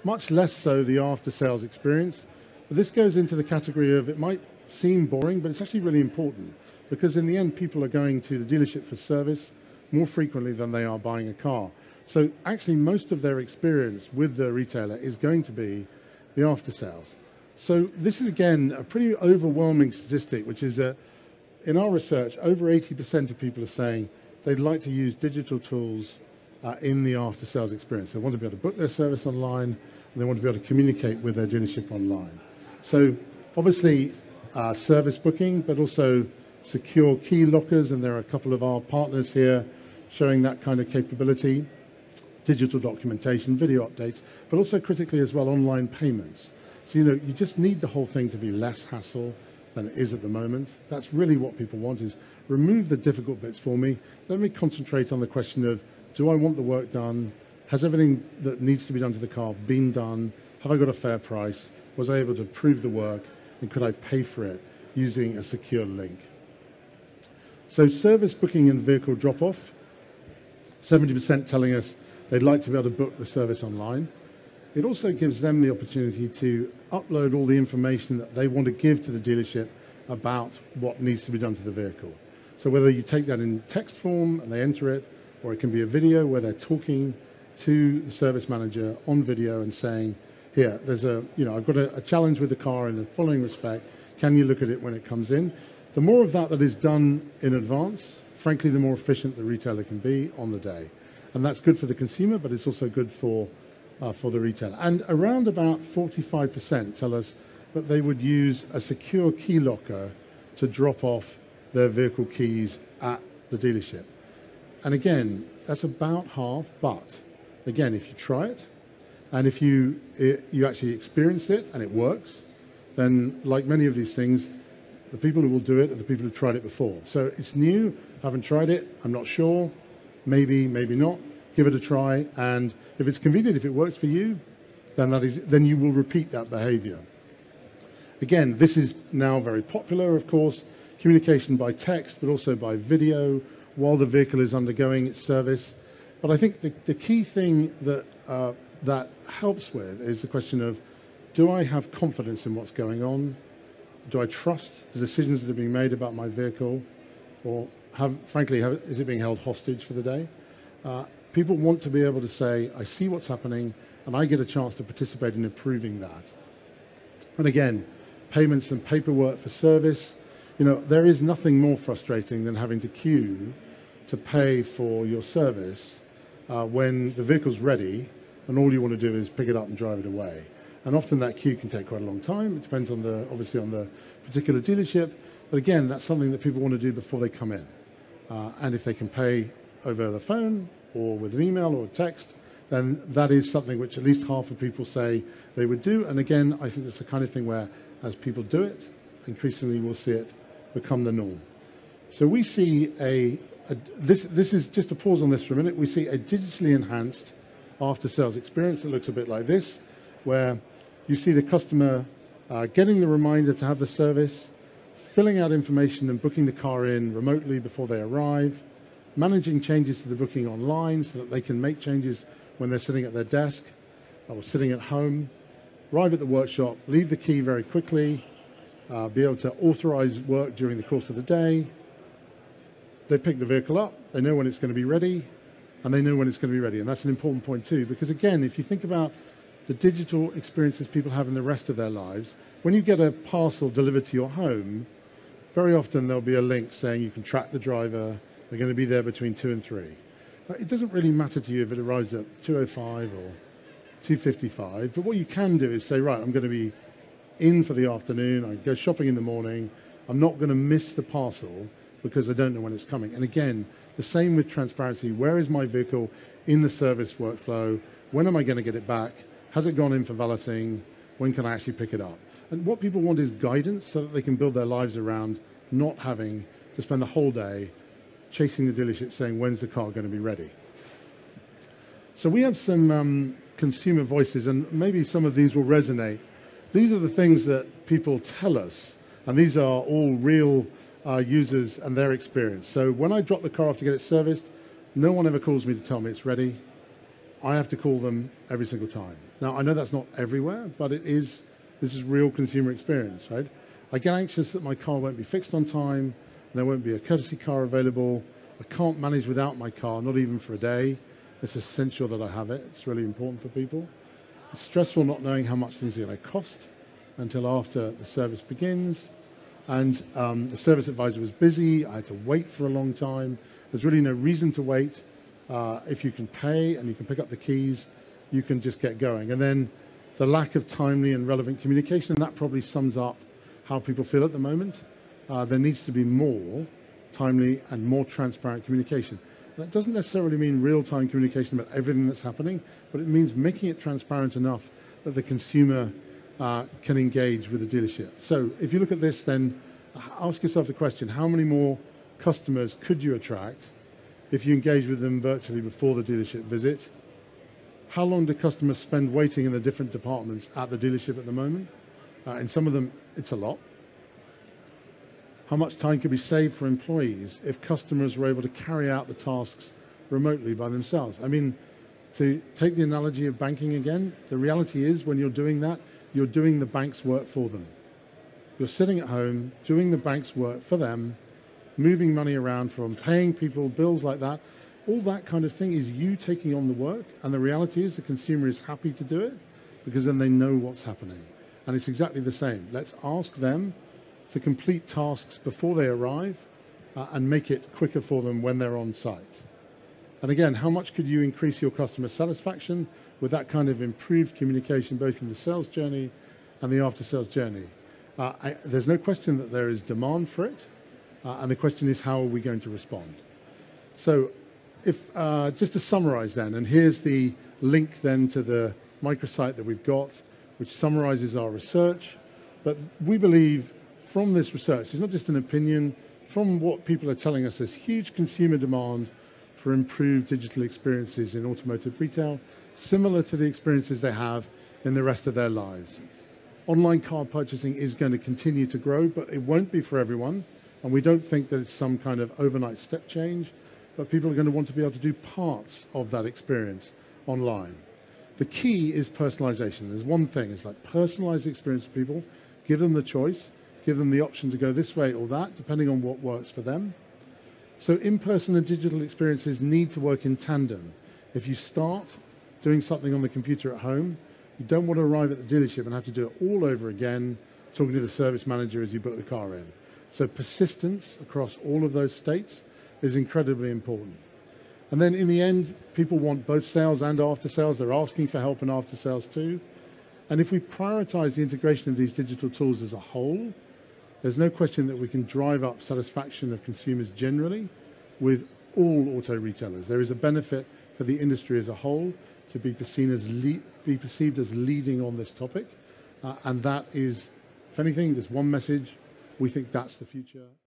much less so the after-sales experience. But this goes into the category of, it might seem boring, but it's actually really important, because in the end, people are going to the dealership for service more frequently than they are buying a car. So actually, most of their experience with the retailer is going to be the after-sales. So this is, again, a pretty overwhelming statistic, which is that in our research, over 80% of people are saying they'd like to use digital tools in the after-sales experience. They want to be able to book their service online, and they want to be able to communicate with their dealership online. So obviously, service booking, but also secure key lockers, and there are a couple of our partners here showing that kind of capability, digital documentation, video updates, but also critically as well, online payments. So, you just need the whole thing to be less hassle than it is at the moment. That's really what people want, is remove the difficult bits for me. Let me concentrate on the question of, do I want the work done? Has everything that needs to be done to the car been done? Have I got a fair price? Was I able to prove the work? And could I pay for it using a secure link? So service booking and vehicle drop-off, 70% telling us they'd like to be able to book the service online. It also gives them the opportunity to upload all the information that they want to give to the dealership about what needs to be done to the vehicle. So whether you take that in text form and they enter it, or it can be a video where they're talking to the service manager on video and saying, here, there's I've got a challenge with the car in the following respect. Can you look at it when it comes in? The more of that is done in advance, frankly, the more efficient the retailer can be on the day. And that's good for the consumer, but it's also good for the retailer. And around about 45% tell us that they would use a secure key locker to drop off their vehicle keys at the dealership. And again, that's about half, but again, if you try it, and if you actually experience it and it works, then like many of these things, the people who will do it are the people who've tried it before. So it's new, haven't tried it, I'm not sure, maybe, maybe not. Give it a try, and if it's convenient, if it works for you, then you will repeat that behavior. Again, this is now very popular, of course, communication by text, but also by video while the vehicle is undergoing its service. But I think the key thing that helps with is the question of, do I have confidence in what's going on? Do I trust the decisions that are being made about my vehicle? Or is it being held hostage for the day? People want to be able to say, I see what's happening, and I get a chance to participate in improving that. And again, payments and paperwork for service. There is nothing more frustrating than having to queue to pay for your service when the vehicle's ready, and all you want to do is pick it up and drive it away. And often that queue can take quite a long time. It depends on obviously on the particular dealership. But again, that's something that people want to do before they come in. And if they can pay over the phone or with an email or a text, then that is something which at least half of people say they would do. And again, I think it's the kind of thing where as people do it, increasingly we'll see it become the norm. So we see this is just to pause on this for a minute. We see a digitally enhanced after-sales experience that looks a bit like this, where you see the customer getting the reminder to have the service, filling out information and booking the car in remotely before they arrive, managing changes to the booking online so that they can make changes when they're sitting at their desk or sitting at home, arrive at the workshop, leave the key very quickly, be able to authorize work during the course of the day. They pick the vehicle up, they know when it's going to be ready, and they know when it's going to be ready. And that's an important point too, because again, if you think about the digital experiences people have in the rest of their lives, when you get a parcel delivered to your home, very often there'll be a link saying you can track the driver, they're going to be there between 2 and 3. It doesn't really matter to you if it arrives at 2:05 or 2:55, but what you can do is say, right, I'm going to be in for the afternoon, I go shopping in the morning, I'm not going to miss the parcel because I don't know when it's coming. And again, the same with transparency. Where is my vehicle in the service workflow? When am I going to get it back? Has it gone in for valeting? When can I actually pick it up? And what people want is guidance so that they can build their lives around not having to spend the whole day chasing the dealership saying, when's the car going to be ready? So we have some consumer voices, and maybe some of these will resonate. These are the things that people tell us, and these are all real users and their experience. So when I drop the car off to get it serviced, no one ever calls me to tell me it's ready. I have to call them every single time. Now, I know that's not everywhere, but this is real consumer experience, right? I get anxious that my car won't be fixed on time, and there won't be a courtesy car available. I can't manage without my car, not even for a day. It's essential that I have it. It's really important for people. It's stressful not knowing how much things are going to cost until after the service begins. And the service advisor was busy. I had to wait for a long time. There's really no reason to wait. If you can pay and you can pick up the keys, you can just get going. And then the lack of timely and relevant communication, and that probably sums up how people feel at the moment. There needs to be more timely and more transparent communication. That doesn't necessarily mean real-time communication about everything that's happening, but it means making it transparent enough that the consumer can engage with the dealership. So if you look at this, then ask yourself the question, how many more customers could you attract if you engage with them virtually before the dealership visit? How long do customers spend waiting in the different departments at the dealership at the moment? In some of them, it's a lot. How much time could be saved for employees if customers were able to carry out the tasks remotely by themselves? I mean, to take the analogy of banking again, the reality is when you're doing that, you're doing the bank's work for them. You're sitting at home, doing the bank's work for them, moving money around from paying people, bills like that. All that kind of thing is you taking on the work, and the reality is the consumer is happy to do it because then they know what's happening. And it's exactly the same. Let's ask them to complete tasks before they arrive and make it quicker for them when they're on site. And again, how much could you increase your customer satisfaction with that kind of improved communication, both in the sales journey and the after-sales journey? There's no question that there is demand for it, and the question is, how are we going to respond? So if, just to summarize then, and here's the link then to the microsite that we've got, which summarizes our research, but we believe from this research, it's not just an opinion, from what people are telling us, there's huge consumer demand for improved digital experiences in automotive retail, similar to the experiences they have in the rest of their lives. Online car purchasing is going to continue to grow, but it won't be for everyone. And we don't think that it's some kind of overnight step change, but people are going to want to be able to do parts of that experience online. The key is personalization. There's one thing, it's like personalize the experience for people, give them the choice, give them the option to go this way or that, depending on what works for them. So in-person and digital experiences need to work in tandem. If you start doing something on the computer at home, you don't want to arrive at the dealership and have to do it all over again, talking to the service manager as you book the car in. So persistence across all of those states is incredibly important. And then in the end, people want both sales and after sales. They're asking for help in after sales too. And if we prioritize the integration of these digital tools as a whole, there's no question that we can drive up satisfaction of consumers generally with all auto retailers. There is a benefit for the industry as a whole to be perceived as leading on this topic. And that is, if anything, there's one message. We think that's the future.